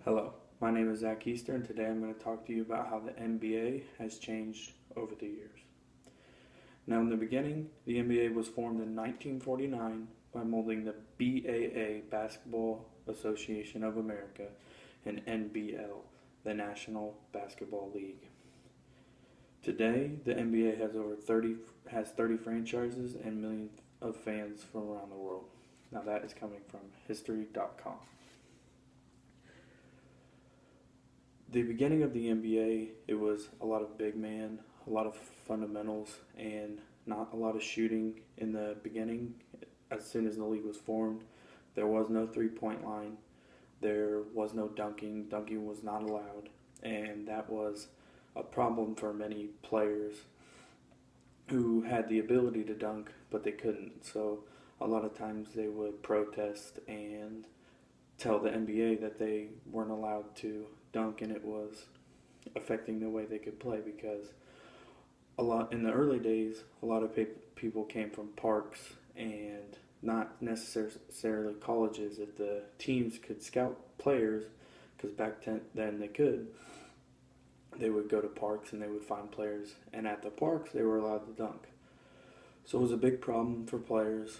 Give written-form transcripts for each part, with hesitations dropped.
Hello, my name is Zach Easter, and today I'm going to talk to you about how the NBA has changed over the years. Now, in the beginning, the NBA was formed in 1949 by molding the BAA, Basketball Association of America, and NBL, the National Basketball League. Today, the NBA has 30 franchises and millions of fans from around the world. Now, that is coming from History.com. The beginning of the NBA, it was a lot of big man, a lot of fundamentals, and not a lot of shooting in the beginning. As soon as the league was formed, there was no three-point line. There was no dunking. Dunking was not allowed, and that was a problem for many players who had the ability to dunk, but they couldn't. So a lot of times they would protest and tell the NBA that they weren't allowed to dunk, and it was affecting the way they could play because in the early days, a lot of people came from parks and not necessarily colleges. If the teams could scout players, because back then they could, they would go to parks and they would find players, and at the parks they were allowed to dunk. So it was a big problem for players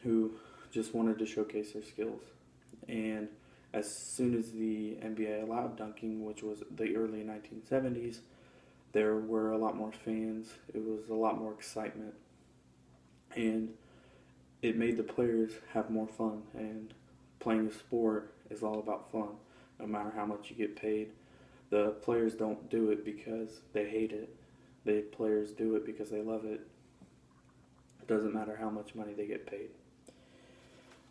who just wanted to showcase their skills. And as soon as the NBA allowed dunking, which was the early 1970s, there were a lot more fans. It was a lot more excitement. And it made the players have more fun. And playing a sport is all about fun, no matter how much you get paid. The players don't do it because they hate it. The players do it because they love it. It doesn't matter how much money they get paid.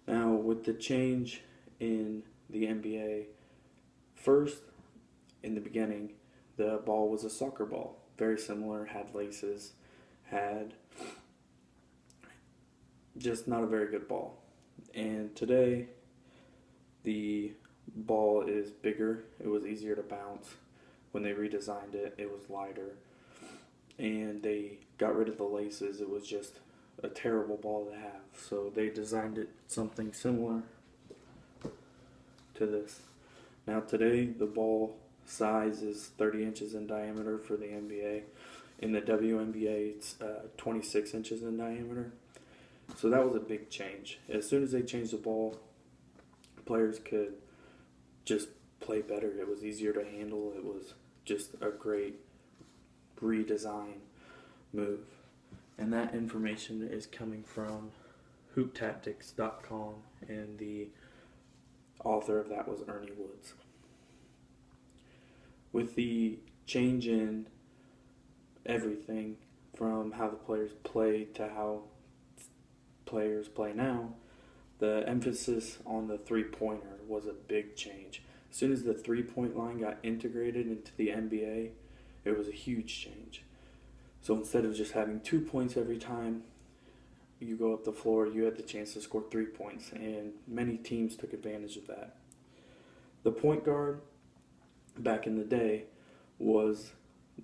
Now, with the change in the NBA, first, in the beginning, the ball was a soccer ball. Very similar, had laces, had just not a very good ball. And today, the ball is bigger. It was easier to bounce. When they redesigned it, it was lighter. And they got rid of the laces. It was just a terrible ball to have. So they designed it something similar to this. Now today, the ball size is 30 inches in diameter for the NBA. In the WNBA, it's 26 inches in diameter. So that was a big change. As soon as they changed the ball, players could just play better. It was easier to handle. It was just a great redesign move. And that information is coming from hooptactics.com, and the author of that was Ernie Woods. With the change in everything from how the players played to how players play now, the emphasis on the three-pointer was a big change. As soon as the three-point line got integrated into the NBA, it was a huge change. So instead of just having 2 points every time you go up the floor, you had the chance to score 3 points, and many teams took advantage of that. The point guard, back in the day, was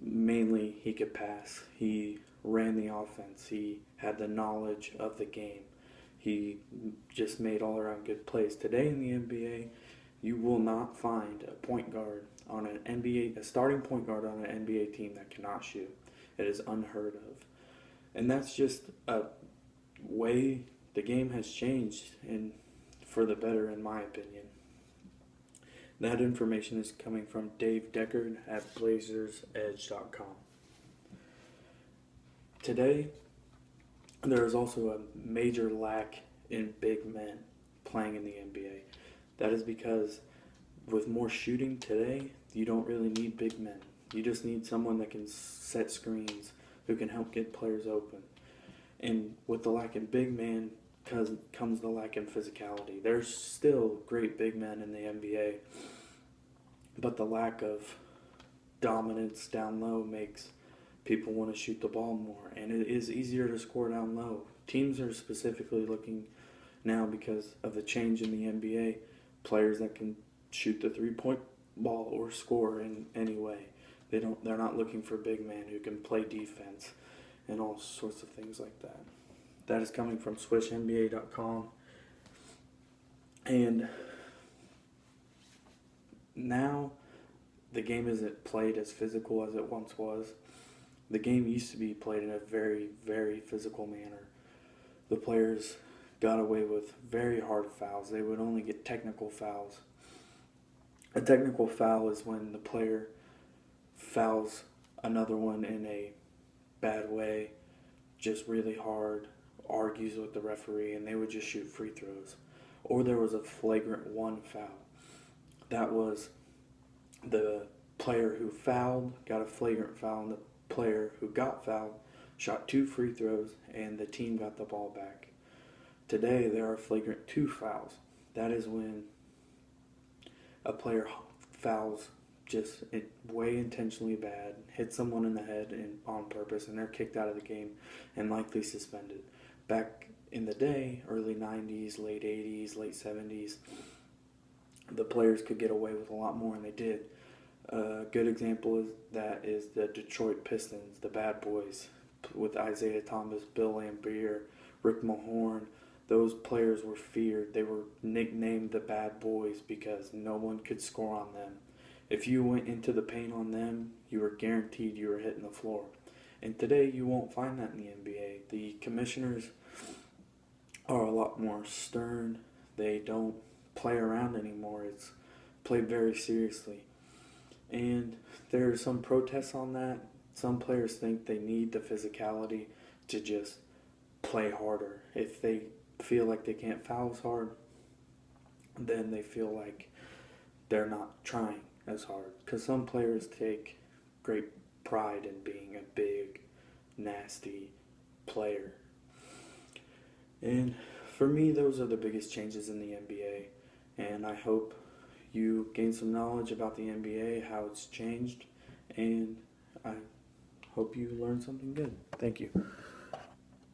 mainly he could pass. He ran the offense. He had the knowledge of the game. He just made all-around good plays. Today in the NBA, you will not find a point guard on a starting point guard on an NBA team that cannot shoot. It is unheard of. And that's just a way the game has changed, and for the better, in my opinion. That information is coming from Dave Deckard at BlazersEdge.com. Today, there is also a major lack in big men playing in the NBA. That is because with more shooting today, you don't really need big men. You just need someone that can set screens, who can help get players open. And with the lack in big man comes the lack in physicality. There's still great big men in the NBA, but the lack of dominance down low makes people want to shoot the ball more, and it is easier to score down low. Teams are specifically looking now, because of the change in the NBA, players that can shoot the three-point ball or score in any way. They're not looking for big men who can play defense and all sorts of things like that. That is coming from SwitchNBA.com. And now the game isn't played as physical as it once was. The game used to be played in a very, very physical manner. The players got away with very hard fouls. They would only get technical fouls. A technical foul is when the player fouls another one in a bad way, just really hard, argues with the referee, and they would just shoot free throws. Or there was a flagrant one foul. That was the player who fouled got a flagrant foul, and the player who got fouled shot 2 free throws, and the team got the ball back. Today, there are flagrant 2 fouls. That is when a player fouls just way intentionally bad, hits someone in the head and on purpose, and they're kicked out of the game and likely suspended. Back in the day, early 90s, late 80s, late 70s, the players could get away with a lot more, and they did. A good example is the Detroit Pistons, the Bad Boys, with Isaiah Thomas, Bill Laimbeer, Rick Mahorn. Those players were feared. They were nicknamed the Bad Boys because no one could score on them. If you went into the paint on them, you were guaranteed you were hitting the floor. And today, you won't find that in the NBA. The commissioners are a lot more stern. They don't play around anymore. It's played very seriously. And there are some protests on that. Some players think they need the physicality to just play harder. If they feel like they can't foul as hard, then they feel like they're not trying as hard. Because some players take great pride in being a big, nasty player. And for me, those are the biggest changes in the NBA. And I hope you gain some knowledge about the NBA, how it's changed, and I hope you learned something good. Thank you.